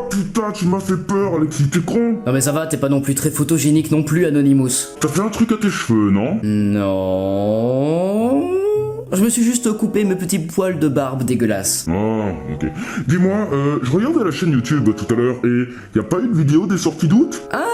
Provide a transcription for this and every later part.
Putain, tu m'as fait peur, Alexis, t'es con. Non mais ça va, t'es pas non plus très photogénique non plus, Anonymous. T'as fait un truc à tes cheveux, non? Non... Je me suis juste coupé mes petits poils de barbe dégueulasses. Ah, ok. Dis-moi, je regardais la chaîne YouTube tout à l'heure et y a pas une vidéo des sorties d'août? Ah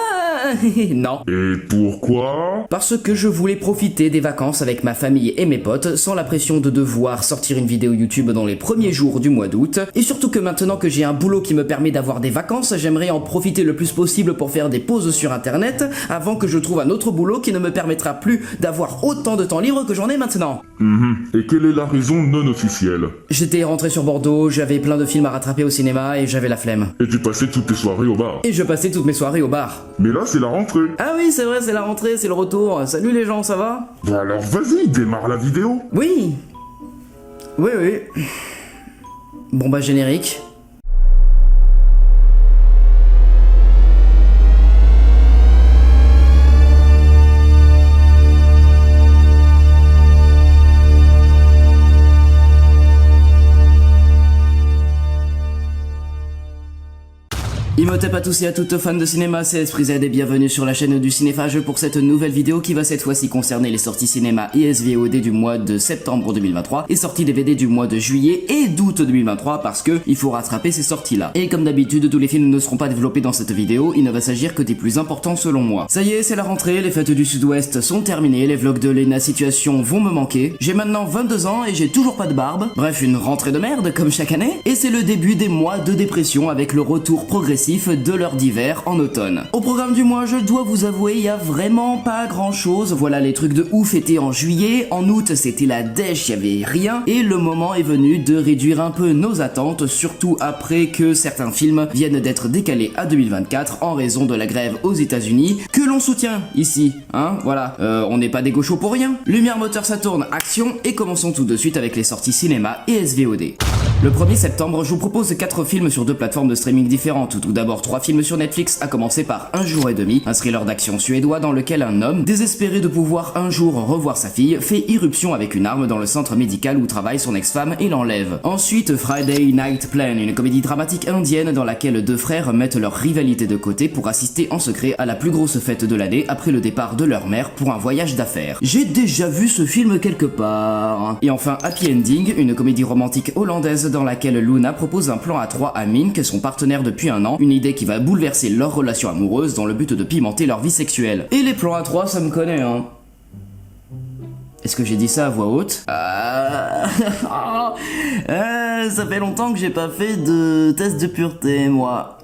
non. Et pourquoi? Parce que je voulais profiter des vacances avec ma famille et mes potes sans la pression de devoir sortir une vidéo YouTube dans les premiers jours du mois d'août. Et surtout que maintenant que j'ai un boulot qui me permet d'avoir des vacances, j'aimerais en profiter le plus possible pour faire des pauses sur internet avant que je trouve un autre boulot qui ne me permettra plus d'avoir autant de temps libre que j'en ai maintenant. Et quelle est la raison non officielle? J'étais rentré sur Bordeaux, j'avais plein de films à rattraper au cinéma et j'avais la flemme. Et tu passais toutes tes soirées au bar? Et je passais toutes mes soirées au bar. Mais là, c'est la rentrée. Ah oui, c'est vrai, c'est la rentrée, c'est le retour. Salut les gens, ça va? Bon alors vas-y, démarre la vidéo. Oui. Oui. Bon bah générique. Imhotep à tous et à toutes fans de cinéma, c'est Esprit Z et bienvenue sur la chaîne du Cinéphage pour cette nouvelle vidéo qui va cette fois-ci concerner les sorties cinéma et SVOD du mois de septembre 2023 et sorties DVD du mois de juillet et d'août 2023 parce que il faut rattraper ces sorties là. Et comme d'habitude, tous les films ne seront pas développés dans cette vidéo, il ne va s'agir que des plus importants selon moi. Ça y est, c'est la rentrée, les fêtes du sud-ouest sont terminées, les vlogs de Lena Situation vont me manquer. J'ai maintenant 22 ans et j'ai toujours pas de barbe. Bref, une rentrée de merde comme chaque année. Et c'est le début des mois de dépression avec le retour progressif de l'heure d'hiver en automne. Au programme du mois, je dois vous avouer, il y a vraiment pas grand chose. Voilà, les trucs de ouf étaient en juillet, en août c'était la dèche, y avait rien, et le moment est venu de réduire un peu nos attentes, surtout après que certains films viennent d'être décalés à 2024 en raison de la grève aux États-Unis, que l'on soutient ici, hein, voilà, on n'est pas des gauchos pour rien. Lumière, moteur, ça tourne, action, et commençons tout de suite avec les sorties cinéma et SVOD. Le 1er septembre, je vous propose 4 films sur 2 plateformes de streaming différentes. Tout d'abord 3 films sur Netflix, à commencer par Un jour et demi, un thriller d'action suédois dans lequel un homme, désespéré de pouvoir un jour revoir sa fille, fait irruption avec une arme dans le centre médical où travaille son ex-femme et l'enlève. Ensuite, Friday Night Plan, une comédie dramatique indienne dans laquelle 2 frères mettent leur rivalité de côté pour assister en secret à la plus grosse fête de l'année après le départ de leur mère pour un voyage d'affaires. J'ai déjà vu ce film quelque part. Et enfin, Happy Ending, une comédie romantique hollandaise dans laquelle Luna propose un plan à 3 à Mink, son partenaire depuis un an, une idée qui va bouleverser leur relation amoureuse dans le but de pimenter leur vie sexuelle. Et les plans à 3, ça me connaît, hein. Est-ce que j'ai dit ça à voix haute? Ça fait longtemps que j'ai pas fait de test de pureté, moi.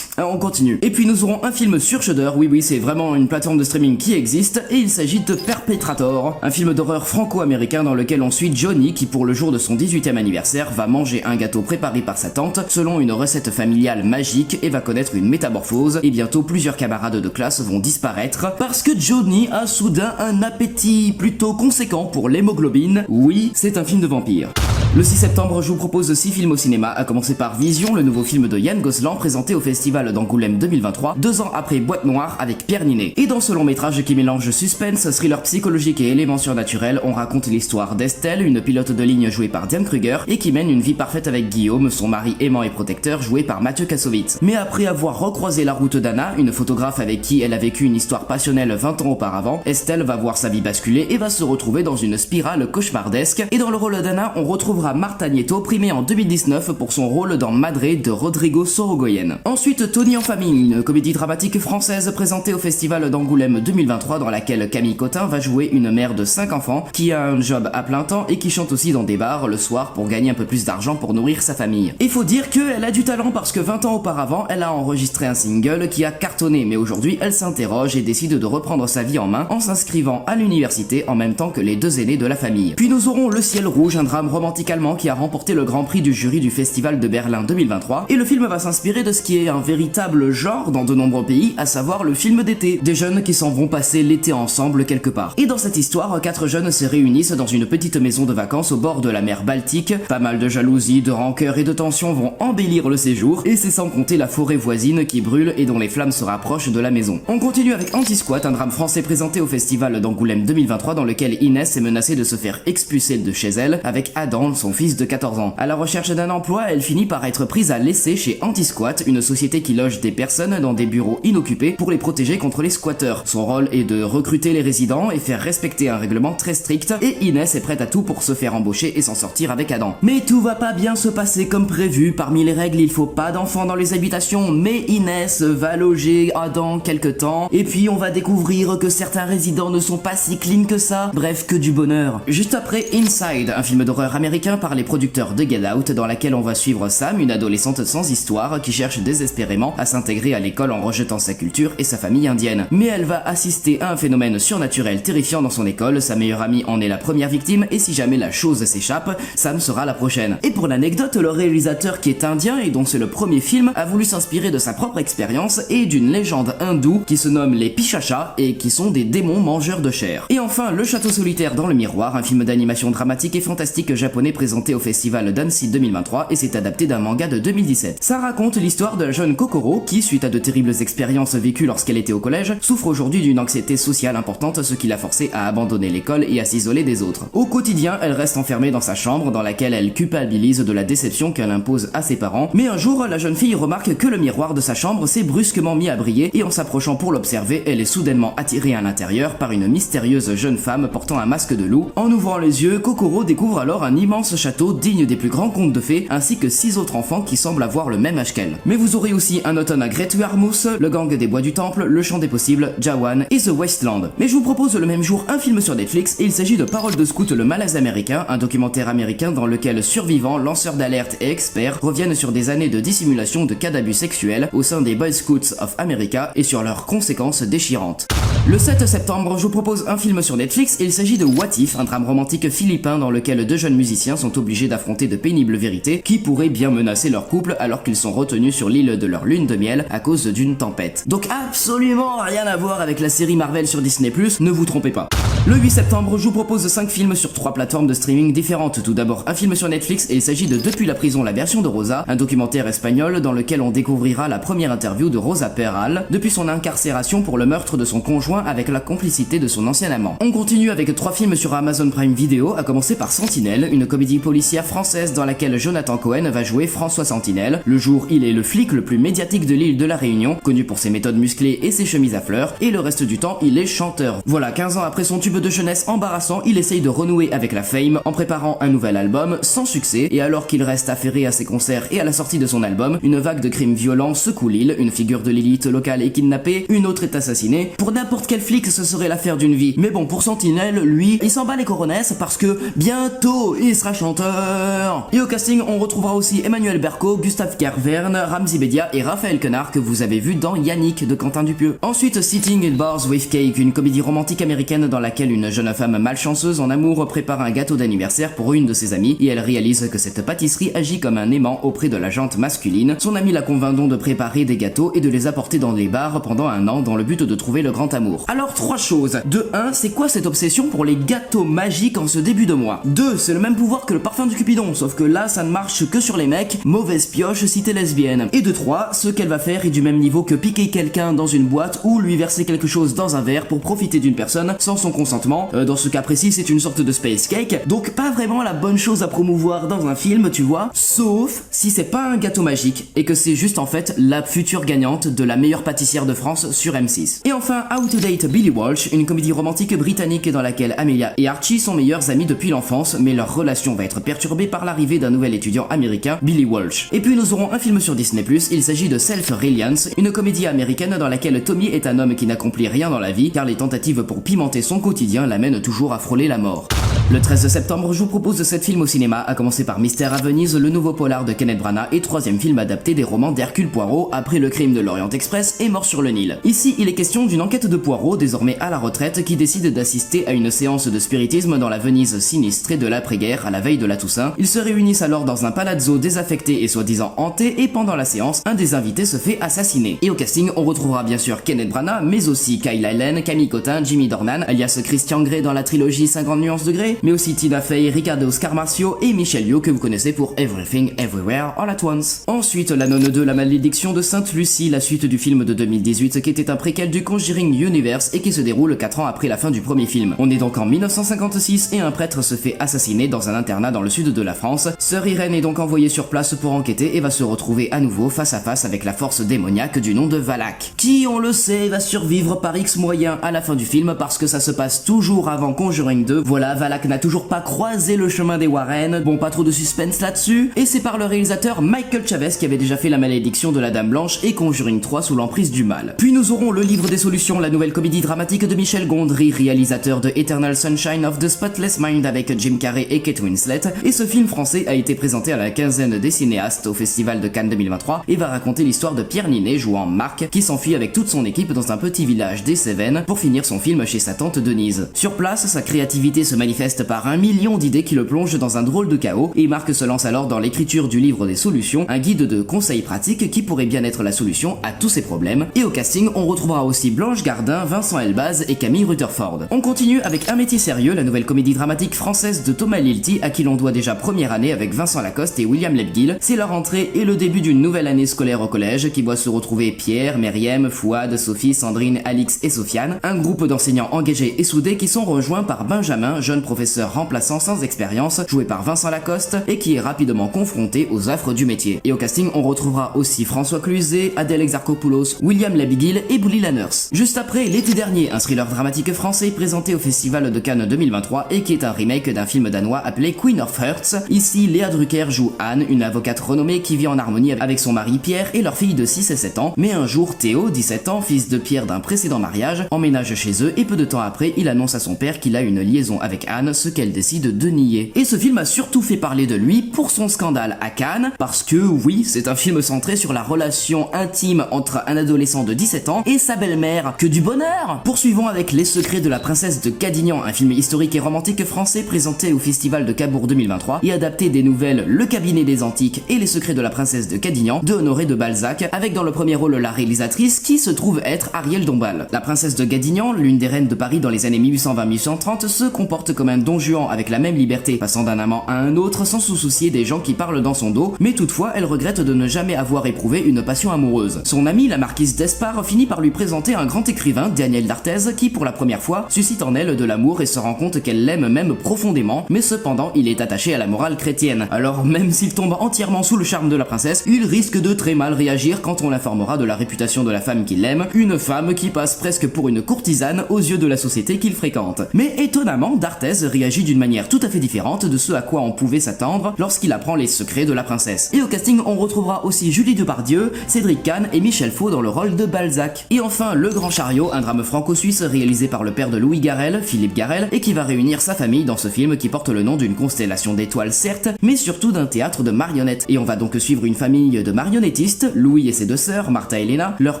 Alors on continue. Et puis nous aurons un film sur Shudder, oui c'est vraiment une plateforme de streaming qui existe, et il s'agit de Perpetrator, un film d'horreur franco-américain dans lequel on suit Johnny qui pour le jour de son 18e anniversaire va manger un gâteau préparé par sa tante selon une recette familiale magique et va connaître une métamorphose, et bientôt plusieurs camarades de classe vont disparaître parce que Johnny a soudain un appétit plutôt conséquent pour l'hémoglobine. Oui, c'est un film de vampire. Le 6 septembre, je vous propose 6 films au cinéma, à commencer par Vision, le nouveau film de Yann Gosselin présenté au festival d'Angoulême 2023, 2 ans après Boîte Noire avec Pierre Ninet. Et dans ce long métrage qui mélange suspense, thriller psychologique et éléments surnaturels, on raconte l'histoire d'Estelle, une pilote de ligne jouée par Diane Kruger, et qui mène une vie parfaite avec Guillaume, son mari aimant et protecteur joué par Mathieu Kassovitz. Mais après avoir recroisé la route d'Anna, une photographe avec qui elle a vécu une histoire passionnelle 20 ans auparavant, Estelle va voir sa vie basculer et va se retrouver dans une spirale cauchemardesque. Et dans le rôle d'Anna, on retrouvera Marta Nieto, primée en 2019 pour son rôle dans Madré de Rodrigo Sorogoyen. Ensuite, Tony en famille, une comédie dramatique française présentée au festival d'Angoulême 2023 dans laquelle Camille Cotin va jouer une mère de 5 enfants qui a un job à plein temps et qui chante aussi dans des bars le soir pour gagner un peu plus d'argent pour nourrir sa famille. Il faut dire qu'elle a du talent parce que 20 ans auparavant, elle a enregistré un single qui a cartonné, mais aujourd'hui elle s'interroge et décide de reprendre sa vie en main en s'inscrivant à l'université en même temps que les 2 aînés de la famille. Puis nous aurons Le Ciel Rouge, un drame romantique allemand qui a remporté le grand prix du jury du festival de Berlin 2023, et le film va s'inspirer de ce qui est un véritable genre dans de nombreux pays, à savoir le film d'été, des jeunes qui s'en vont passer l'été ensemble quelque part. Et dans cette histoire, 4 jeunes se réunissent dans une petite maison de vacances au bord de la mer Baltique, pas mal de jalousie, de rancœur et de tension vont embellir le séjour, et c'est sans compter la forêt voisine qui brûle et dont les flammes se rapprochent de la maison. On continue avec Anti-Squat, un drame français présenté au festival d'Angoulême 2023 dans lequel Inès est menacée de se faire expulser de chez elle, avec Adam, de son fils de 14 ans. À la recherche d'un emploi, elle finit par être prise à l'essai chez Anti-Squat, une société qui loge des personnes dans des bureaux inoccupés pour les protéger contre les squatteurs. Son rôle est de recruter les résidents et faire respecter un règlement très strict, et Inès est prête à tout pour se faire embaucher et s'en sortir avec Adam. Mais tout va pas bien se passer comme prévu. Parmi les règles, il faut pas d'enfants dans les habitations, mais Inès va loger Adam quelque temps, et puis on va découvrir que certains résidents ne sont pas si clean que ça. Bref, que du bonheur. Juste après Inside, un film d'horreur américain par les producteurs de Get Out, dans laquelle on va suivre Sam, une adolescente sans histoire qui cherche désespérément à s'intégrer à l'école en rejetant sa culture et sa famille indienne. Mais elle va assister à un phénomène surnaturel terrifiant dans son école, sa meilleure amie en est la première victime, et si jamais la chose s'échappe, Sam sera la prochaine. Et pour l'anecdote, le réalisateur, qui est indien et dont c'est le premier film, a voulu s'inspirer de sa propre expérience et d'une légende hindoue qui se nomme les Pichachas et qui sont des démons mangeurs de chair. Et enfin, Le Château solitaire dans le miroir, un film d'animation dramatique et fantastique japonais présenté au festival d'Annecy 2023 et s'est adapté d'un manga de 2017. Ça raconte l'histoire de la jeune Kokoro qui, suite à de terribles expériences vécues lorsqu'elle était au collège, souffre aujourd'hui d'une anxiété sociale importante, ce qui l'a forcée à abandonner l'école et à s'isoler des autres. Au quotidien, elle reste enfermée dans sa chambre dans laquelle elle culpabilise de la déception qu'elle impose à ses parents, mais un jour, la jeune fille remarque que le miroir de sa chambre s'est brusquement mis à briller et en s'approchant pour l'observer, elle est soudainement attirée à l'intérieur par une mystérieuse jeune femme portant un masque de loup. En ouvrant les yeux, Kokoro découvre alors un immense château digne des plus grands contes de fées, ainsi que 6 autres enfants qui semblent avoir le même âge qu'elle. Mais vous aurez aussi Un automne à Great Yarmouth, Le gang des bois du temple, Le champ des possibles, Jawan et The Wasteland. Mais je vous propose le même jour un film sur Netflix et il s'agit de Paroles de scout, le malaise américain, un documentaire américain dans lequel survivants, lanceurs d'alerte et experts reviennent sur des années de dissimulation de cas d'abus sexuels au sein des Boy Scouts of America et sur leurs conséquences déchirantes. Le 7 septembre, je vous propose un film sur Netflix et il s'agit de What If, un drame romantique philippin dans lequel 2 jeunes musiciens sont obligés d'affronter de pénibles vérités qui pourraient bien menacer leur couple alors qu'ils sont retenus sur l'île de leur lune de miel à cause d'une tempête. Donc absolument rien à voir avec la série Marvel sur Disney+, ne vous trompez pas. Le 8 septembre, je vous propose 5 films sur 3 plateformes de streaming différentes. Tout d'abord, un film sur Netflix et il s'agit de Depuis la prison, la version de Rosa, un documentaire espagnol dans lequel on découvrira la première interview de Rosa Peral depuis son incarcération pour le meurtre de son conjoint avec la complicité de son ancien amant. On continue avec 3 films sur Amazon Prime Video, à commencer par Sentinelle, une comédie policière française dans laquelle Jonathan Cohen va jouer François Sentinelle. Le jour, il est le flic le plus médiatique de l'île de la Réunion, connu pour ses méthodes musclées et ses chemises à fleurs, et le reste du temps, il est chanteur. Voilà, 15 ans après son tube de jeunesse embarrassant, il essaye de renouer avec la fame en préparant un nouvel album sans succès, et alors qu'il reste affairé à ses concerts et à la sortie de son album, une vague de crimes violents secoue l'île, une figure de l'élite locale est kidnappée, une autre est assassinée. Pour n'importe quel flic, ce serait l'affaire d'une vie. Mais bon, pour Sentinelle, lui, il s'en bat les coronesses parce que bientôt, il sera chanteur. Et au casting, on retrouvera aussi Emmanuel Berco, Gustave Kervern, Ramzi Bedia et Raphaël Quenard que vous avez vu dans Yannick de Quentin Dupieux. Ensuite, Sitting in Bars with Cake, une comédie romantique américaine dans laquelle une jeune femme malchanceuse en amour prépare un gâteau d'anniversaire pour une de ses amies et elle réalise que cette pâtisserie agit comme un aimant auprès de la jante masculine. Son amie la convainc donc de préparer des gâteaux et de les apporter dans les bars pendant un an dans le but de trouver le grand amour. Alors 3 choses. De 1, c'est quoi cette obsession pour les gâteaux magiques en ce début de mois? 2, c'est le même pouvoir que le parfum du Cupidon, sauf que là ça ne marche que sur les mecs, mauvaise pioche si t'es lesbienne. Et de 3, ce qu'elle va faire est du même niveau que piquer quelqu'un dans une boîte ou lui verser quelque chose dans un verre pour profiter d'une personne sans son consentement. Dans ce cas précis, c'est une sorte de space cake, donc pas vraiment la bonne chose à promouvoir dans un film, tu vois, sauf si c'est pas un gâteau magique et que c'est juste en fait la future gagnante de la meilleure pâtissière de France sur M6. Et enfin, How to Date Billy Walsh, une comédie romantique britannique dans laquelle Amelia et Archie sont meilleurs amis depuis l'enfance, mais leur relation va être perturbée par l'arrivée d'un nouvel étudiant américain, Billy Walsh. Et puis nous aurons un film sur Disney+, il s'agit de Self-Reliance, une comédie américaine dans laquelle Tommy est un homme qui n'accomplit rien dans la vie car les tentatives pour pimenter son quotidien l'amènent toujours à frôler la mort. Le 13 septembre, je vous propose 7 films au cinéma, à commencer par Mystère à Venise, le nouveau polar de Kenneth Branagh et 3e film adapté des romans d'Hercule Poirot après Le crime de l'Orient Express et Mort sur le Nil. Ici, il est question d'une enquête de Poirot, désormais à la retraite, qui décide d'assister à une séance de spiritisme dans la Venise sinistrée de l'après-guerre à la veille de la Toussaint. Ils se réunissent alors dans un palazzo désaffecté et soi-disant hanté et pendant la séance, un des invités se fait assassiner. Et au casting, on retrouvera bien sûr Kenneth Branagh, mais aussi Kyle Allen, Camille Cotin, Jimmy Dornan, alias Christian Grey dans la trilogie 50 nuances de Grey, Blanché, mais aussi Tina Fey, Ricardo Scarmarcio et Michelle Yeoh que vous connaissez pour Everything Everywhere All at Once. Ensuite, La Nonne 2, La Malédiction de Sainte Lucie, la suite du film de 2018 qui était un préquel du Conjuring Universe et qui se déroule 4 ans après la fin du premier film. On est donc en 1956 et un prêtre se fait assassiner dans un internat dans le sud de la France. Sœur Irène est donc envoyée sur place pour enquêter et va se retrouver à nouveau face à face avec la force démoniaque du nom de Valak, qui, on le sait, va survivre par X moyens à la fin du film parce que ça se passe toujours avant Conjuring 2. Voilà, Valak n'a toujours pas croisé le chemin des Warren. Bon, pas trop de suspense là-dessus. Et c'est par le réalisateur Michael Chavez qui avait déjà fait La Malédiction de la Dame Blanche et Conjuring 3 sous l'emprise du mal. Puis nous aurons Le Livre des Solutions, la nouvelle comédie dramatique de Michel Gondry, réalisateur de Eternal Sunshine of the Spotless Mind avec Jim Carrey et Kate Winslet. Et ce film français a été présenté à la quinzaine des cinéastes au Festival de Cannes 2023 et va raconter l'histoire de Pierre Ninet jouant Marc qui s'enfuit avec toute son équipe dans un petit village des Cévennes pour finir son film chez sa tante Denise. Sur place, sa créativité se manifeste par un million d'idées qui le plongent dans un drôle de chaos et Marc se lance alors dans l'écriture du livre des solutions, un guide de conseils pratiques qui pourrait bien être la solution à tous ses problèmes. Et au casting, on retrouvera aussi Blanche Gardin, Vincent Elbaz et Camille Rutherford. On continue avec Un métier sérieux, la nouvelle comédie dramatique française de Thomas Lilti à qui l'on doit déjà Première année avec Vincent Lacoste et William Lebguil. C'est leur entrée et le début d'une nouvelle année scolaire au collège qui voit se retrouver Pierre, Meriem, Fouad, Sophie, Sandrine, Alix et Sofiane, un groupe d'enseignants engagés et soudés qui sont rejoints par Benjamin, jeune professeur remplaçant sans expérience, joué par Vincent Lacoste et qui est rapidement confronté aux affres du métier. Et au casting, on retrouvera aussi François Cluzet, Adèle Exarchopoulos, William Lebguil et Bouli Lanners. Juste après, L'été dernier, un thriller dramatique français présenté au Festival de Cannes 2023 et qui est un remake d'un film danois appelé Queen of Hearts. Ici, Léa Drucker joue Anne, une avocate renommée qui vit en harmonie avec son mari Pierre et leur fille de 6 et 7 ans. Mais un jour, Théo, 17 ans, fils de Pierre d'un précédent mariage, emménage chez eux et peu de temps après, il annonce à son père qu'il a une liaison avec Anne, ce qu'elle décide de nier. Et ce film a surtout fait parler de lui pour son scandale à Cannes, parce que oui, c'est un film centré sur la relation intime entre un adolescent de 17 ans et sa belle-mère. Que du bonheur! Poursuivons avec Les Secrets de la Princesse de Cadignan, un film historique et romantique français présenté au Festival de Cabourg 2023 et adapté des nouvelles Le Cabinet des Antiques et Les Secrets de la Princesse de Cadignan de Honoré de Balzac, avec dans le premier rôle la réalisatrice qui se trouve être Ariel Dombal. La princesse de Cadignan, l'une des reines de Paris dans les années 1820-1830, se comporte comme un don Juan avec la même liberté, passant d'un amant à un autre sans se soucier des gens qui parlent dans son dos, mais toutefois elle regrette de ne jamais avoir éprouvé une passion amoureuse. Son amie, la marquise d'Espard, finit par lui présenter un grand écrivain, Daniel d'Arthez, qui pour la première fois suscite en elle de l'amour et se rend compte qu'elle l'aime même profondément, mais cependant il est attaché à la morale chrétienne. Alors même s'il tombe entièrement sous le charme de la princesse, il risque de très mal réagir quand on l'informera de la réputation de la femme qu'il aime, une femme qui passe presque pour une courtisane aux yeux de la société qu'il fréquente. Mais étonnamment, d'Arthez réagit d'une manière tout à fait différente de ce à quoi on pouvait s'attendre lorsqu'il apprend les secrets de la princesse. Et au casting, on retrouvera aussi Julie Depardieu, Cédric Kahn et Michel Faux dans le rôle de Balzac. Et enfin, Le Grand Chariot, un drame franco-suisse réalisé par le père de Louis Garrel, Philippe Garrel, et qui va réunir sa famille dans ce film qui porte le nom d'une constellation d'étoiles certes, mais surtout d'un théâtre de marionnettes. Et on va donc suivre une famille de marionnettistes, Louis et ses deux sœurs, Martha et Léna, leur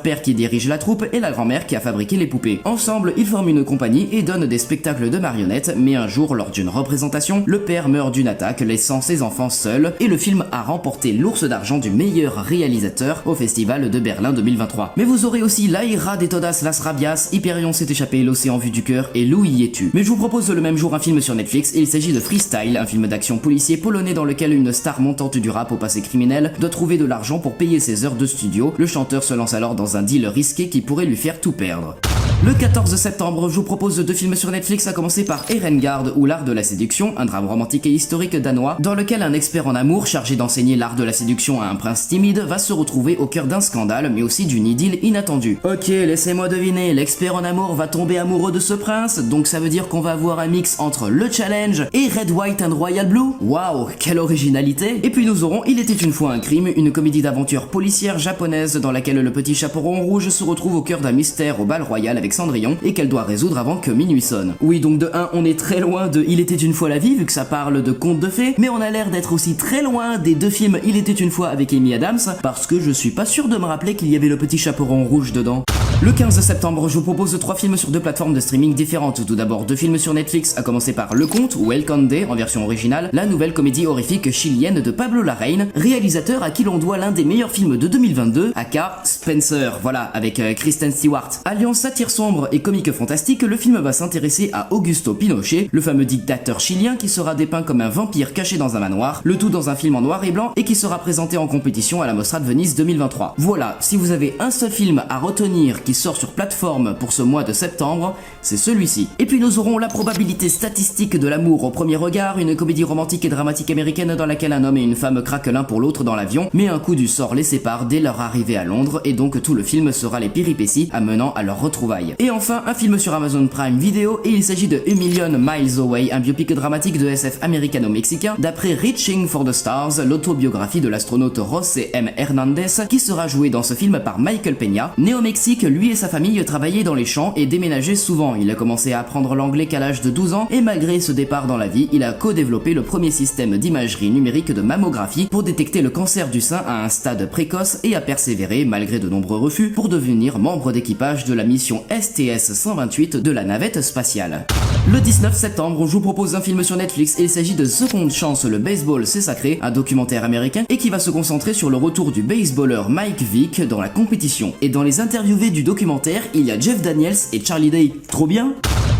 père qui dirige la troupe et la grand-mère qui a fabriqué les poupées. Ensemble, ils forment une compagnie et donnent des spectacles de marionnettes, mais un jour, lors d'une représentation, le père meurt d'une attaque, laissant ses enfants seuls, et le film a remporté l'ours d'argent du meilleur réalisateur au Festival de Berlin 2023. Mais vous aurez aussi La Ira de Todas las Rabias, Hyperion s'est échappé, L'Océan vu du cœur et Louis y es-tu. Mais je vous propose le même jour un film sur Netflix, et il s'agit de Freestyle, un film d'action policier polonais dans lequel une star montante du rap au passé criminel doit trouver de l'argent pour payer ses heures de studio. Le chanteur se lance alors dans un deal risqué qui pourrait lui faire tout perdre. Le 14 septembre, je vous propose 2 films sur Netflix, à commencer par Erengard ou l'art de la séduction, un drame romantique et historique danois, dans lequel un expert en amour chargé d'enseigner l'art de la séduction à un prince timide va se retrouver au cœur d'un scandale, mais aussi d'une idylle inattendue. Ok, laissez-moi deviner, l'expert en amour va tomber amoureux de ce prince, donc ça veut dire qu'on va avoir un mix entre le challenge et Red, White and Royal Blue. Waouh, quelle originalité! Et puis nous aurons Il était une fois un crime, une comédie d'aventure policière japonaise dans laquelle le petit chaperon rouge se retrouve au cœur d'un mystère au bal royal avec Cendrillon et qu'elle doit résoudre avant que minuit sonne. Oui, donc de 1, on est très loin de Il était une fois la vie vu que ça parle de contes de fées, mais on a l'air d'être aussi très loin des 2 films Il était une fois avec Amy Adams parce que je suis pas sûr de me rappeler qu'il y avait le petit chaperon rouge dedans. Le 15 septembre, je vous propose 3 films sur 2 plateformes de streaming différentes. Tout d'abord 2 films sur Netflix, à commencer par Le Conte ou El Conde en version originale, la nouvelle comédie horrifique chilienne de Pablo Larraín, réalisateur à qui l'on doit l'un des meilleurs films de 2022, aka Spencer, voilà, avec Kristen Stewart. Alliant satire sombre et comique fantastique, le film va s'intéresser à Augusto Pinochet, le fameux dictateur chilien qui sera dépeint comme un vampire caché dans un manoir, le tout dans un film en noir et blanc et qui sera présenté en compétition à la Mostra de Venise 2023. Voilà, si vous avez un seul film à retenir qui sort sur plateforme pour ce mois de septembre, c'est celui-ci. Et puis nous aurons La probabilité statistique de l'amour au premier regard, une comédie romantique et dramatique américaine dans laquelle un homme et une femme craquent l'un pour l'autre dans l'avion, mais un coup du sort les sépare dès leur arrivée à Londres et donc tout le film sera les péripéties amenant à leur retrouvailles. Et enfin, un film sur Amazon Prime Video et il s'agit de A Million Miles Away, un biopic dramatique de SF américano-mexicain d'après Reaching for the Stars, l'autobiographie de l'astronaute José M. Hernandez qui sera joué dans ce film par Michael Peña. Né au Mexique, lui et sa famille travaillaient dans les champs et déménageaient souvent. Il a commencé à apprendre l'anglais qu'à l'âge de 12 ans et malgré ce départ dans la vie, il a co-développé le premier système d'imagerie numérique de mammographie pour détecter le cancer du sein à un stade précoce et a persévéré, malgré de nombreux refus, pour devenir membre d'équipage de la mission STS-128 de la navette spatiale. Le 19 septembre, je vous propose un film sur Netflix et il s'agit de Seconde Chance, le baseball c'est sacré, un documentaire américain et qui va se concentrer sur le retour du baseballeur Mike Vick dans la compétition. Et dans les interviewés du documentaire, il y a Jeff Daniels et Charlie Day. Trop bien?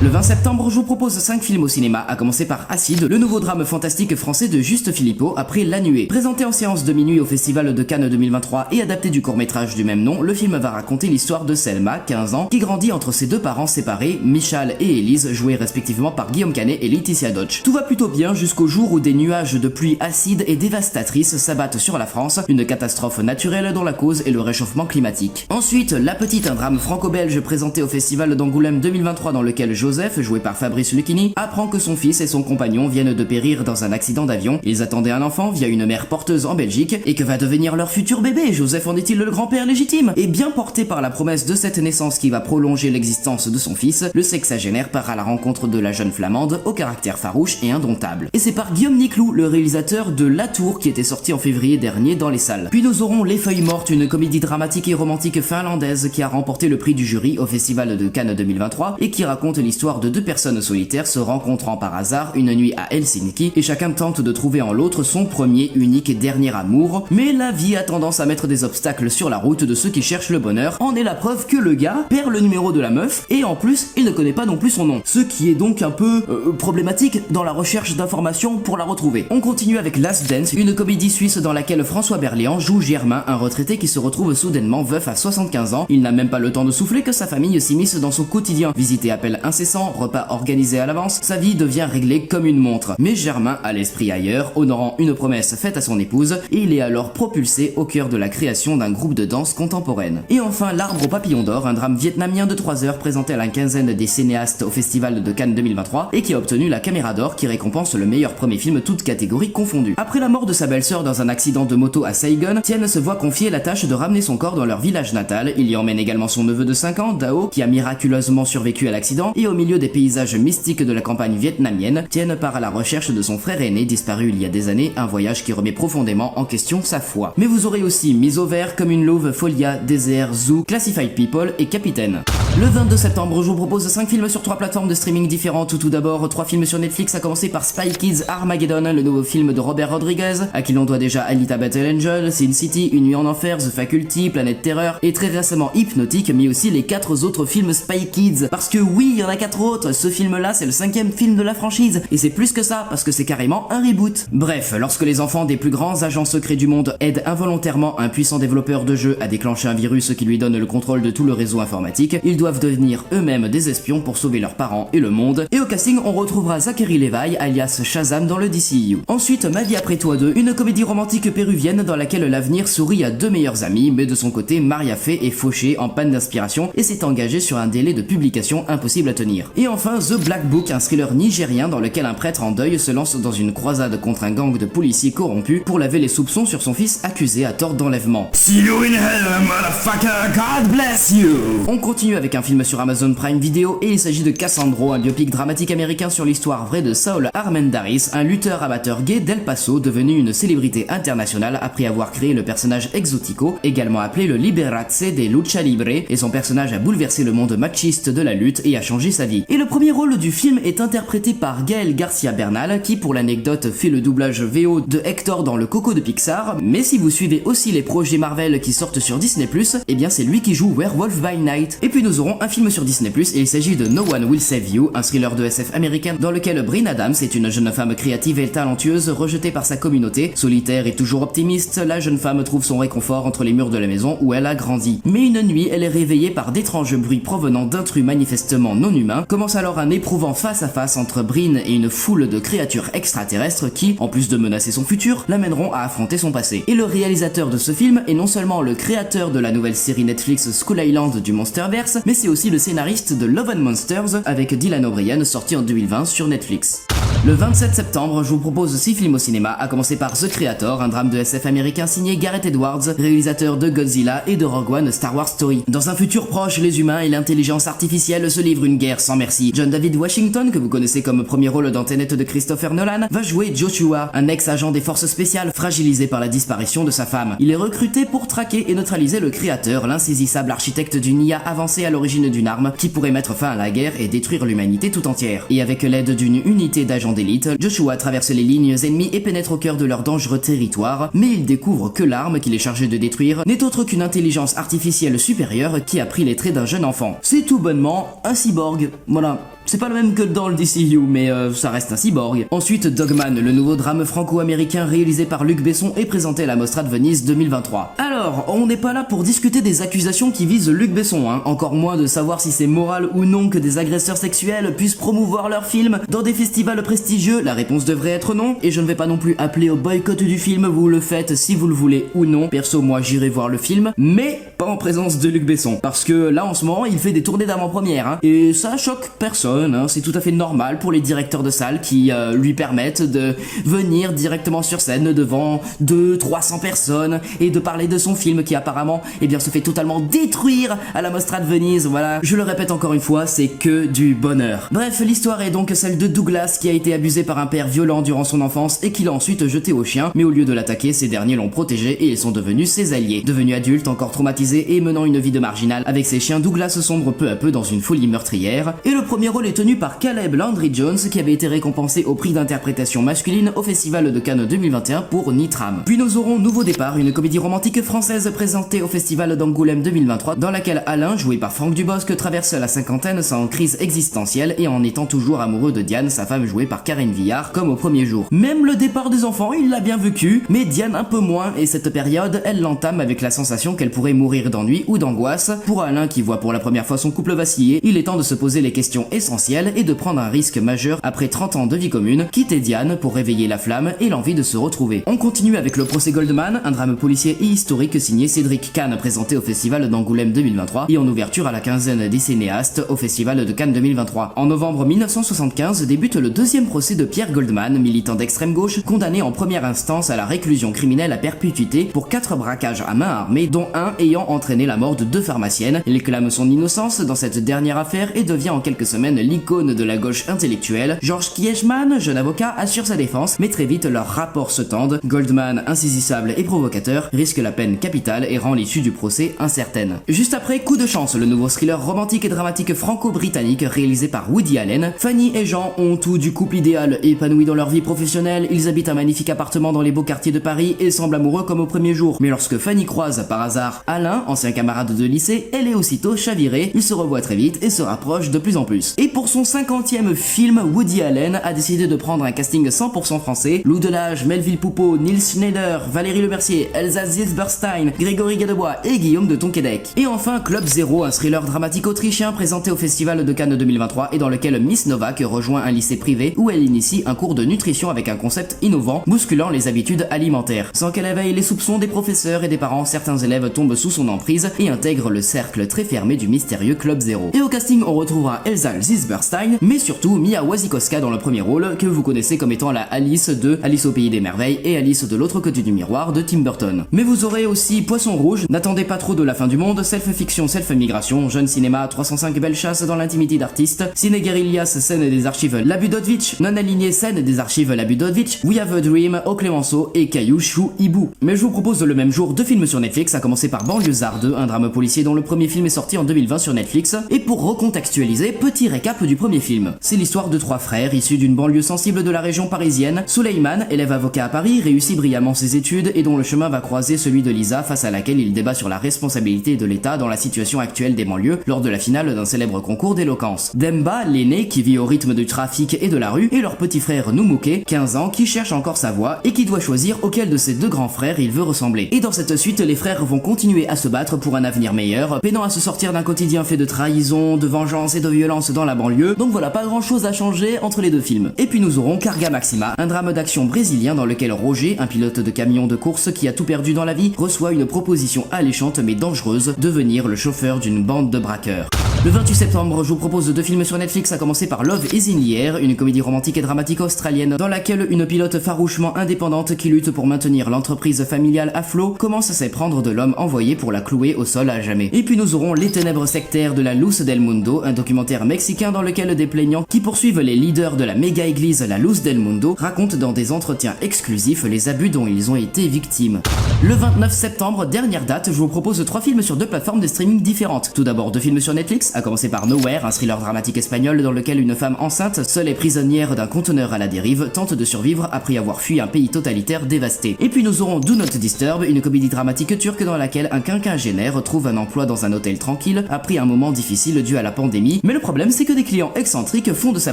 Le 20 septembre, je vous propose 5 films au cinéma, à commencer par Acide, le nouveau drame fantastique français de Juste Philippot après La Nuée. Présenté en séance de minuit au Festival de Cannes 2023 et adapté du court-métrage du même nom, le film va raconter l'histoire de Selma, 15 ans, qui grandit entre ses 2 parents séparés, Michal et Élise, joués respectivement par Guillaume Canet et Laetitia Dodge. Tout va plutôt bien jusqu'au jour où des nuages de pluie acide et dévastatrices s'abattent sur la France, une catastrophe naturelle dont la cause est le réchauffement climatique. Ensuite, La Petite, un drame franco-belge présenté au Festival d'Angoulême 2023 dans lequel Joseph, joué par Fabrice Lucchini, apprend que son fils et son compagnon viennent de périr dans un accident d'avion. Ils attendaient un enfant via une mère porteuse en Belgique, et que va devenir leur futur bébé? Joseph en est-il le grand-père légitime? Et bien porté par la promesse de cette naissance qui va prolonger l'existence de son fils, le sexagénaire part à la rencontre de la jeune flamande au caractère farouche et indomptable. Et c'est par Guillaume Niclou, le réalisateur de La Tour, qui était sorti en février dernier dans les salles. Puis nous aurons Les Feuilles Mortes, une comédie dramatique et romantique finlandaise qui a remporté le prix du jury au Festival de Cannes 2023 et qui raconte l'histoire de 2 personnes solitaires se rencontrant par hasard une nuit à Helsinki et chacun tente de trouver en l'autre son premier, unique et dernier amour. Mais la vie a tendance à mettre des obstacles sur la route de ceux qui cherchent le bonheur. En est la preuve que le gars perd le numéro de la meuf et en plus il ne connaît pas non plus son nom. Ce qui est donc un peu problématique dans la recherche d'informations pour la retrouver. On continue avec Last Dance, une comédie suisse dans laquelle François Berléand joue Germain, un retraité qui se retrouve soudainement veuf à 75 ans. Il n'a même pas le temps de souffler que sa famille s'immisce dans son quotidien. Visite et appels incessants, repas organisés à l'avance, sa vie devient réglée comme une montre. Mais Germain a l'esprit ailleurs, honorant une promesse faite à son épouse, et il est alors propulsé au cœur de la création d'un groupe de danse contemporaine. Et enfin, L'Arbre au papillon d'or, un drame vietnamien de 3 heures présenté à la quinzaine des cinéastes au Festival de Cannes 2023 et qui a obtenu la Caméra d'or qui récompense le meilleur premier film toutes catégories confondues. Après la mort de sa belle-sœur dans un accident de moto à Saigon, Tien se voit confier la tâche de ramener son corps dans leur village natal. Il y emmène également son neveu de 5 ans, Dao, qui a miraculeusement survécu à l'accident, et au milieu des paysages mystiques de la campagne vietnamienne, Tien part à la recherche de son frère aîné disparu il y a des années, un voyage qui remet profondément en question sa foi. Mais vous aurez aussi Mise au vert, Comme une louve, Folia, Désert, Zoo, Classified People et Capitaine. Le 22 septembre, je vous propose 5 films sur 3 plateformes de streaming différentes. Tout d'abord, 3 films sur Netflix, à commencer par Spy Kids Armageddon, le nouveau film de Robert Rodriguez, à qui l'on doit déjà Alita Battle Angel, Sin City, Une nuit en enfer, The Faculty, Planète Terreur, et très récemment Hypnotique, mais aussi les 4 autres films Spy Kids. Parce que oui, il y en a 4 autres, ce film-là c'est le 5e film de la franchise, et c'est plus que ça, parce que c'est carrément un reboot. Bref, lorsque les enfants des plus grands agents secrets du monde aident involontairement un puissant développeur de jeu à déclencher un virus qui lui donne le contrôle de tout le réseau informatique, ils doivent devenir eux-mêmes des espions pour sauver leurs parents et le monde. Et au casting, on retrouvera Zachary Levi, alias Shazam dans le DCU. Ensuite, Ma vie après toi 2, une comédie romantique péruvienne dans laquelle l'avenir sourit à 2 meilleurs amis, mais de son côté, Maria Fey est fauchée en panne d'inspiration et s'est engagée sur un délai de publication impossible à tenir. Et enfin, The Black Book, un thriller nigérien dans lequel un prêtre en deuil se lance dans une croisade contre un gang de policiers corrompus pour laver les soupçons sur son fils accusé à tort d'enlèvement. See you in hell, motherfucker, God bless you. On continue avec un film sur Amazon Prime Video et il s'agit de Cassandro, un biopic dramatique américain sur l'histoire vraie de Saul Armendariz, un lutteur amateur gay d'El Paso devenu une célébrité internationale après avoir créé le personnage Exotico, également appelé le Liberace de Lucha Libre, et son personnage a bouleversé le monde machiste de la lutte et a changé sa vie. Et le premier rôle du film est interprété par Gaël Garcia Bernal, qui pour l'anecdote fait le doublage VO de Hector dans le Coco de Pixar, mais si vous suivez aussi les projets Marvel qui sortent sur Disney+, eh bien c'est lui qui joue Werewolf by Night. Et puis nous aurons un film sur Disney+, et il s'agit de No One Will Save You, un thriller de SF américain dans lequel Brynn Adams est une jeune femme créative et talentueuse rejetée par sa communauté. Solitaire et toujours optimiste, la jeune femme trouve son réconfort entre les murs de la maison où elle a grandi. Mais une nuit, elle est réveillée par d'étranges bruits provenant d'intrus manifestement non humains. Commence alors un éprouvant face-à-face entre Brynn et une foule de créatures extraterrestres qui, en plus de menacer son futur, l'amèneront à affronter son passé. Et le réalisateur de ce film est non seulement le créateur de la nouvelle série Netflix Skull Island du Monsterverse, mais c'est aussi le scénariste de Love and Monsters avec Dylan O'Brien, sorti en 2020 sur Netflix. Le 27 septembre, je vous propose 6 films au cinéma, à commencer par The Creator, un drame de SF américain signé Gareth Edwards, réalisateur de Godzilla et de Rogue One Star Wars Story. Dans un futur proche, les humains et l'intelligence artificielle se livrent une guerre sans merci. John David Washington, que vous connaissez comme premier rôle dans Tenet de Christopher Nolan, va jouer Joshua, un ex-agent des forces spéciales fragilisé par la disparition de sa femme. Il est recruté pour traquer et neutraliser le Créateur, l'insaisissable architecte d'une IA avancée à l'origine d'une arme qui pourrait mettre fin à la guerre et détruire l'humanité tout entière. Et avec l'aide d'une unité d'agents d'élite, Joshua traverse les lignes ennemies et pénètre au cœur de leur dangereux territoire, mais il découvre que l'arme qu'il est chargé de détruire n'est autre qu'une intelligence artificielle supérieure qui a pris les traits d'un jeune enfant. C'est tout bonnement un cyborg. Voilà. C'est pas le même que dans le DCU, mais ça reste un cyborg. Ensuite, Dogman, le nouveau drame franco-américain réalisé par Luc Besson et présenté à la Mostra de Venise 2023. Alors, on n'est pas là pour discuter des accusations qui visent Luc Besson, hein. Encore moins de savoir si c'est moral ou non que des agresseurs sexuels puissent promouvoir leurs films dans des festivals prestigieux. La réponse devrait être non, et je ne vais pas non plus appeler au boycott du film, vous le faites si vous le voulez ou non. Perso, moi j'irai voir le film, mais pas en présence de Luc Besson, parce que là en ce moment il fait des tournées d'avant-première, hein, et ça choque personne. C'est tout à fait normal pour les directeurs de salle qui lui permettent de venir directement sur scène devant 200-300 personnes et de parler de son film qui apparemment se fait totalement détruire à la Mostra de Venise. Voilà, je le répète encore une fois, c'est que du bonheur. Bref, l'histoire est donc celle de Douglas qui a été abusé par un père violent durant son enfance et qui l'a ensuite jeté aux chiens, mais au lieu de l'attaquer, ces derniers l'ont protégé et ils sont devenus ses alliés. Devenu adulte, encore traumatisé et menant une vie de marginal avec ses chiens, Douglas sombre peu à peu dans une folie meurtrière, et le premier rôle est tenu par Caleb Landry Jones qui avait été récompensé au prix d'interprétation masculine au Festival de Cannes 2021 pour Nitram. Puis nous aurons Nouveau Départ, une comédie romantique française présentée au Festival d'Angoulême 2023 dans laquelle Alain, joué par Franck Dubosc, traverse la cinquantaine sans crise existentielle et en étant toujours amoureux de Diane, sa femme jouée par Karine Villard, comme au premier jour. Même le départ des enfants, il l'a bien vécu, mais Diane un peu moins, et cette période, elle l'entame avec la sensation qu'elle pourrait mourir d'ennui ou d'angoisse. Pour Alain, qui voit pour la première fois son couple vaciller, il est temps de se poser les questions essentielles et de prendre un risque majeur après 30 ans de vie commune, quitter Diane pour réveiller la flamme et l'envie de se retrouver. On continue avec le procès Goldman, un drame policier et historique signé Cédric Kahn, présenté au Festival d'Angoulême 2023 et en ouverture à la quinzaine des cinéastes au Festival de Cannes 2023. En novembre 1975 débute le deuxième procès de Pierre Goldman, militant d'extrême gauche, condamné en première instance à la réclusion criminelle à perpétuité pour 4 braquages à main armée, dont un ayant entraîné la mort de 2 pharmaciennes. Il clame son innocence dans cette dernière affaire et devient en quelques semaines l'icône de la gauche intellectuelle. Georges Kiechman, jeune avocat, assure sa défense, mais très vite leurs rapports se tendent. Goldman, insaisissable et provocateur, risque la peine capitale et rend l'issue du procès incertaine. Juste après, Coup de chance, le nouveau thriller romantique et dramatique franco-britannique réalisé par Woody Allen. Fanny et Jean ont tout du couple idéal, épanouis dans leur vie professionnelle, ils habitent un magnifique appartement dans les beaux quartiers de Paris et semblent amoureux comme au premier jour. Mais lorsque Fanny croise par hasard Alain, ancien camarade de lycée, elle est aussitôt chavirée, ils se revoient très vite et se rapprochent de plus en plus. Et pour son 50e film, Woody Allen a décidé de prendre un casting 100% français. Lou Delage, Melville Poupeau, Nils Schneider, Valérie Lemercier, Elsa Zilberstein, Grégory Gadebois et Guillaume de Tonquédec. Et enfin Club Zero, un thriller dramatique autrichien présenté au Festival de Cannes 2023 et dans lequel Miss Novak rejoint un lycée privé où elle initie un cours de nutrition avec un concept innovant, bousculant les habitudes alimentaires. Sans qu'elle éveille les soupçons des professeurs et des parents, certains élèves tombent sous son emprise et intègrent le cercle très fermé du mystérieux Club Zero. Et au casting, on retrouvera Elsa Mrs. Burstein, mais surtout Mia Wasikowska dans le premier rôle, que vous connaissez comme étant la Alice de Alice au Pays des Merveilles et Alice de l'autre côté du miroir de Tim Burton. Mais vous aurez aussi Poisson Rouge, N'attendez pas trop de la fin du monde, Self-fiction, Self-migration, Jeune cinéma, 305 belles chasses dans l'intimité d'artistes, Ciné Guérillas, scène des archives La Budovitch, Non aligné, scène des archives La Budovitch, We Have a Dream, Au Clémenceau et Caillou Chou Hibou. Mais je vous propose le même jour deux films sur Netflix, à commencer par Banlieusard 2, un drame policier dont le premier film est sorti en 2020 sur Netflix. Et pour recontextualiser, petit récap du premier film. C'est l'histoire de trois frères issus d'une banlieue sensible de la région parisienne. Souleyman, élève avocat à Paris, réussit brillamment ses études et dont le chemin va croiser celui de Lisa, face à laquelle il débat sur la responsabilité de l'État dans la situation actuelle des banlieues lors de la finale d'un célèbre concours d'éloquence. Demba, l'aîné, qui vit au rythme du trafic et de la rue, et leur petit frère Noumouké, 15 ans, qui cherche encore sa voie et qui doit choisir auquel de ses deux grands frères il veut ressembler. Et dans cette suite, les frères vont continuer à se battre pour un avenir meilleur, peinant à se sortir d'un quotidien fait de trahison, de vengeance et de violence dans la banlieue. Donc voilà, pas grand chose à changer entre les deux films. Et puis nous aurons Carga Maxima, un drame d'action brésilien dans lequel Roger, un pilote de camion de course qui a tout perdu dans la vie, reçoit une proposition alléchante mais dangereuse, devenir le chauffeur d'une bande de braqueurs. Le 28 septembre, je vous propose deux films sur Netflix, à commencer par Love is in the Air, une comédie romantique et dramatique australienne dans laquelle une pilote farouchement indépendante qui lutte pour maintenir l'entreprise familiale à flot commence à s'éprendre de l'homme envoyé pour la clouer au sol à jamais. Et puis nous aurons Les ténèbres sectaires de la Luz del Mundo, un documentaire mexicain dans lequel des plaignants qui poursuivent les leaders de la méga église la Luz del Mundo racontent dans des entretiens exclusifs les abus dont ils ont été victimes. Le 29 septembre, dernière date, je vous propose trois films sur deux plateformes de streaming différentes. Tout d'abord deux films sur Netflix, à commencer par Nowhere, un thriller dramatique espagnol dans lequel une femme enceinte, seule et prisonnière d'un conteneur à la dérive, tente de survivre après avoir fui un pays totalitaire dévasté. Et puis nous aurons Do Not Disturb, une comédie dramatique turque dans laquelle un quinquagénaire trouve un emploi dans un hôtel tranquille après un moment difficile dû à la pandémie. Mais le problème, c'est que des clients excentriques font de sa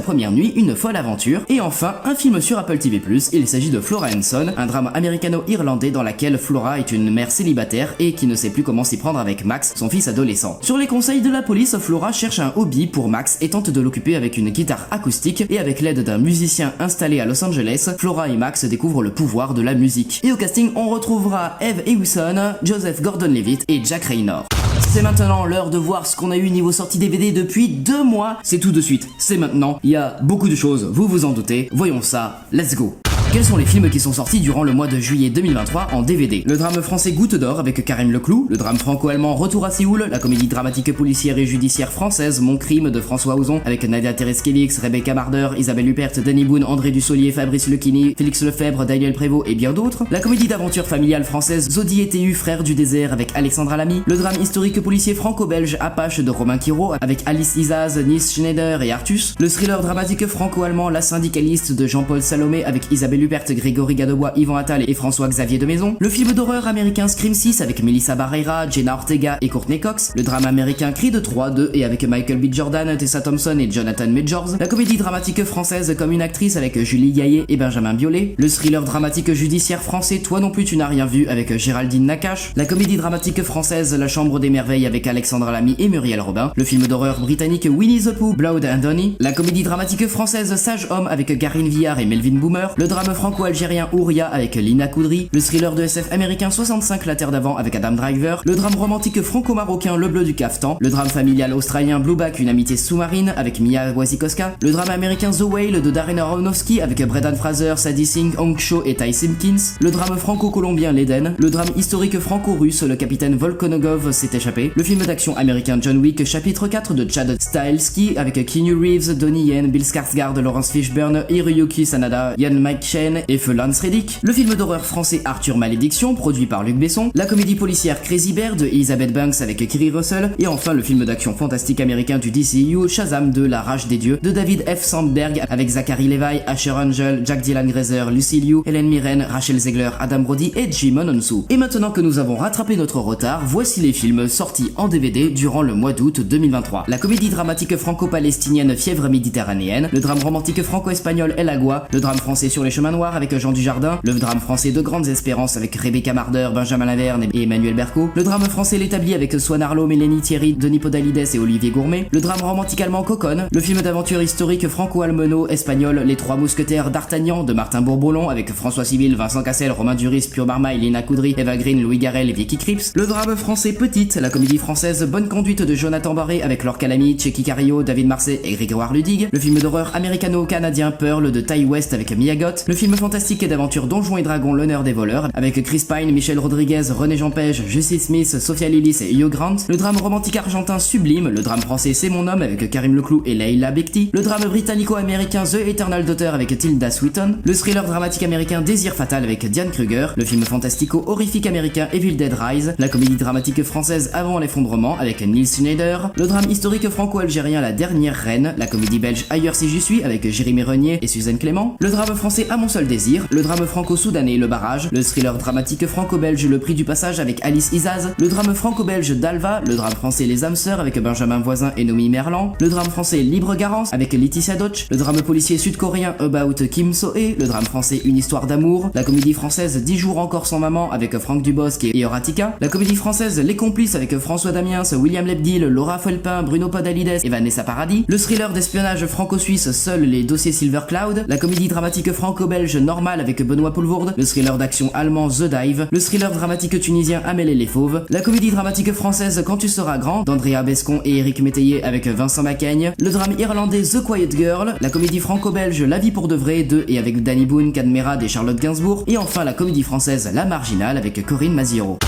première nuit une folle aventure. Et enfin, un film sur Apple TV+, il s'agit de Flora and Son, un drame américano-irlandais dans laquelle Flora est une mère célibataire et qui ne sait plus comment s'y prendre avec Max, son fils adolescent. Sur les conseils de la police, Flora cherche un hobby pour Max et tente de l'occuper avec une guitare acoustique, et avec l'aide d'un musicien installé à Los Angeles, Flora et Max découvrent le pouvoir de la musique. Et au casting, on retrouvera Eve Hewson, Joseph Gordon-Levitt et Jack Raynor. C'est maintenant l'heure de voir ce qu'on a eu niveau sortie DVD depuis 2 mois. C'est tout de suite, c'est maintenant. Il y a beaucoup de choses, vous vous en doutez. Voyons ça, let's go. Quels sont les films qui sont sortis durant le mois de juillet 2023 en DVD? Le drame français Goutte d'or avec Karim Leclou, le drame franco-allemand Retour à Séoul, la comédie dramatique policière et judiciaire française Mon crime de François Ozon avec Nadia Tereskevix, Rebecca Marder, Isabelle Huppert, Danny Boone, André Dussolier, Fabrice Lucchini, Félix Lefebvre, Daniel Prévost et bien d'autres. La comédie d'aventure familiale française Zodi et Théu, frères du désert avec Alexandra Lamy. Le drame historique policier franco-belge Apache de Romain Quiro avec Alice Isaz, Nis Schneider et Artus. Le thriller dramatique franco-allemand La syndicaliste de Jean-Paul Salomé avec Isabelle Huppert, Grégory Gadebois, Yvan Attal et François-Xavier de Maison. Le film d'horreur américain Scream 6 avec Melissa Barrera, Jenna Ortega et Courtney Cox. Le drame américain Creed 3, 2 et avec Michael B. Jordan, Tessa Thompson et Jonathan Majors. La comédie dramatique française Comme une actrice avec Julie Gaillet et Benjamin Biolay. Le thriller dramatique judiciaire français Toi non plus tu n'as rien vu avec Géraldine Nakache. La comédie dramatique française La Chambre des merveilles avec Alexandra Lamy et Muriel Robin. Le film d'horreur britannique Winnie the Pooh, Blood and Honey. La comédie dramatique française Sage Homme avec Karine Viard et Melvin Boomer. Le drame franco-algérien Ouria avec Lina Koudry. Le thriller de SF américain 65 La Terre d'avant avec Adam Driver. Le drame romantique franco-marocain Le Bleu du Caftan. Le drame familial australien Blueback, une amitié sous-marine avec Mia Wasikowska. Le drame américain The Whale de Darren Aronofsky avec Brendan Fraser, Sadie Singh, Hong Cho et Ty Simpkins. Le drame franco-colombien L'Eden. Le drame historique franco-russe Le capitaine Volkonogov s'est échappé. Le film d'action américain John Wick chapitre 4 de Chad Stahelski avec Keanu Reeves, Donnie Yen, Bill Skarsgård, Laurence Fishburne, Hiroyuki Sanada, Ian McShane et Lance Reddick. Le film d'horreur français Arthur Malédiction, produit par Luc Besson. La comédie policière Crazy Bear de Elizabeth Banks avec Keri Russell. Et enfin le film d'action fantastique américain du DCU Shazam 2 La Rage des Dieux de David F. Sandberg avec Zachary Levi, Asher Angel, Jack Dylan Grazer, Lucy Liu, Helen Mirren, Rachel Zegler, Adam Brody et Jimon Onsu. Et maintenant que nous avons rattrapé notre retard, voici les films sortis en DVD durant le mois d'août 2023. La comédie dramatique franco-palestinienne Fièvre méditerranéenne. Le drame romantique franco-espagnol El Agua. Le drame français Sur les chemins Chemin Noir avec Jean Dujardin, le drame français De Grandes Espérances avec Rebecca Marder, Benjamin Laverne et Emmanuel Berco, le drame français L'Établi avec Swan Arlo, Mélanie Thierry, Denis Podalides et Olivier Gourmet, le drame romantique allemand Coconne, le film d'aventure historique franco-almono-espagnol Les Trois Mousquetaires d'Artagnan de Martin Bourboulon avec François Civil, Vincent Cassel, Romain Duris, Pure Marmaille, Lina Coudry, Eva Green, Louis Garrel et Vicky Krieps, le drame français Petite, la comédie française Bonne Conduite de Jonathan Barré avec Laure Calamy, Cheikh Cario, David Marsay et Grégoire Ludig, le film d'horreur américano-canadien Pearl de Ty West avec Mia Goth, le film fantastique et d'aventure Donjons et Dragons L'Honneur des voleurs avec Chris Pine, Michel Rodriguez, René Jean Page, Justice Smith, Sophia Lillis et Hugh Grant, le drame romantique argentin Sublime, le drame français C'est mon homme avec Karim Leclou et Leila Bekti, le drame britannico-américain The Eternal Daughter avec Tilda Swinton, le thriller dramatique américain Désir fatal avec Diane Kruger, le film fantastico-horrifique américain Evil Dead Rise, la comédie dramatique française Avant l'effondrement avec Neil Schneider, le drame historique franco-algérien La Dernière Reine, la comédie belge Ailleurs si j'y suis avec Jérémy Renier et Suzanne Clément, le drame français À mon seul désir, le drame franco-soudanais Le Barrage, le thriller dramatique franco-belge Le Prix du Passage avec Alice Isaz, le drame franco-belge Dalva, le drame français Les âmes sœurs avec Benjamin Voisin et Noémie Merlan, le drame français Libre Garance avec Laetitia Deutsch, le drame policier sud-coréen About Kim So-hee, le drame français Une histoire d'amour, la comédie française 10 jours encore sans maman avec Franck Dubosc et Horatica, la comédie française Les Complices avec François Damiens, William Lebguil, Laura Felpin, Bruno Podalides et Vanessa Paradis, le thriller d'espionnage franco-suisse Seuls les dossiers Silver Cloud, la comédie dramatique franco-belge Normal avec Benoît Poelvoorde, le thriller d'action allemand The Dive, le thriller dramatique tunisien Amel et les Fauves, la comédie dramatique française Quand tu seras grand d'Andrea Bescon et Éric Métayer avec Vincent Macaigne, le drame irlandais The Quiet Girl, la comédie franco-belge La vie pour de vrai de et avec Danny Boone, Kad Merad et Charlotte Gainsbourg, et enfin la comédie française La Marginale avec Corinne Maziero.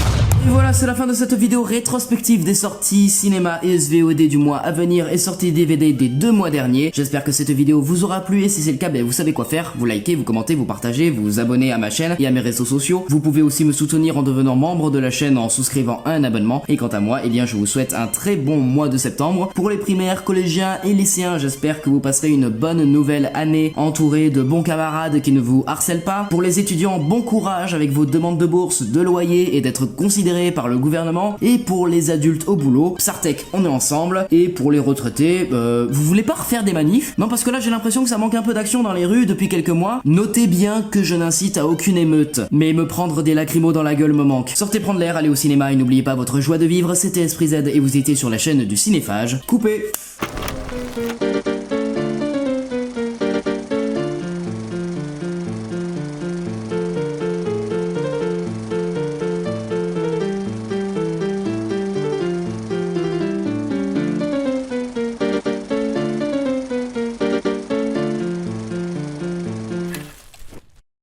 Et voilà, c'est la fin de cette vidéo rétrospective des sorties cinéma et SVOD du mois à venir et sorties DVD des 2 mois derniers. J'espère que cette vidéo vous aura plu et si c'est le cas, vous savez quoi faire. Vous likez, vous commentez, vous partagez, vous vous abonnez à ma chaîne et à mes réseaux sociaux. Vous pouvez aussi me soutenir en devenant membre de la chaîne en souscrivant à un abonnement. Et quant à moi, je vous souhaite un très bon mois de septembre. Pour les primaires, collégiens et lycéens, j'espère que vous passerez une bonne nouvelle année entourée de bons camarades qui ne vous harcèlent pas. Pour les étudiants, bon courage avec vos demandes de bourse, de loyer et d'être considérés par le gouvernement. Et pour les adultes au boulot, Psartec, on est ensemble. Et pour les retraités, vous voulez pas refaire des manifs? Non, parce que là j'ai l'impression que ça manque un peu d'action dans les rues depuis quelques mois. Notez bien que je n'incite à aucune émeute, mais me prendre des lacrymos dans la gueule me manque. Sortez prendre l'air, allez au cinéma et n'oubliez pas votre joie de vivre. C'était Esprit Z et vous étiez sur la chaîne du Cinéphage. Coupé.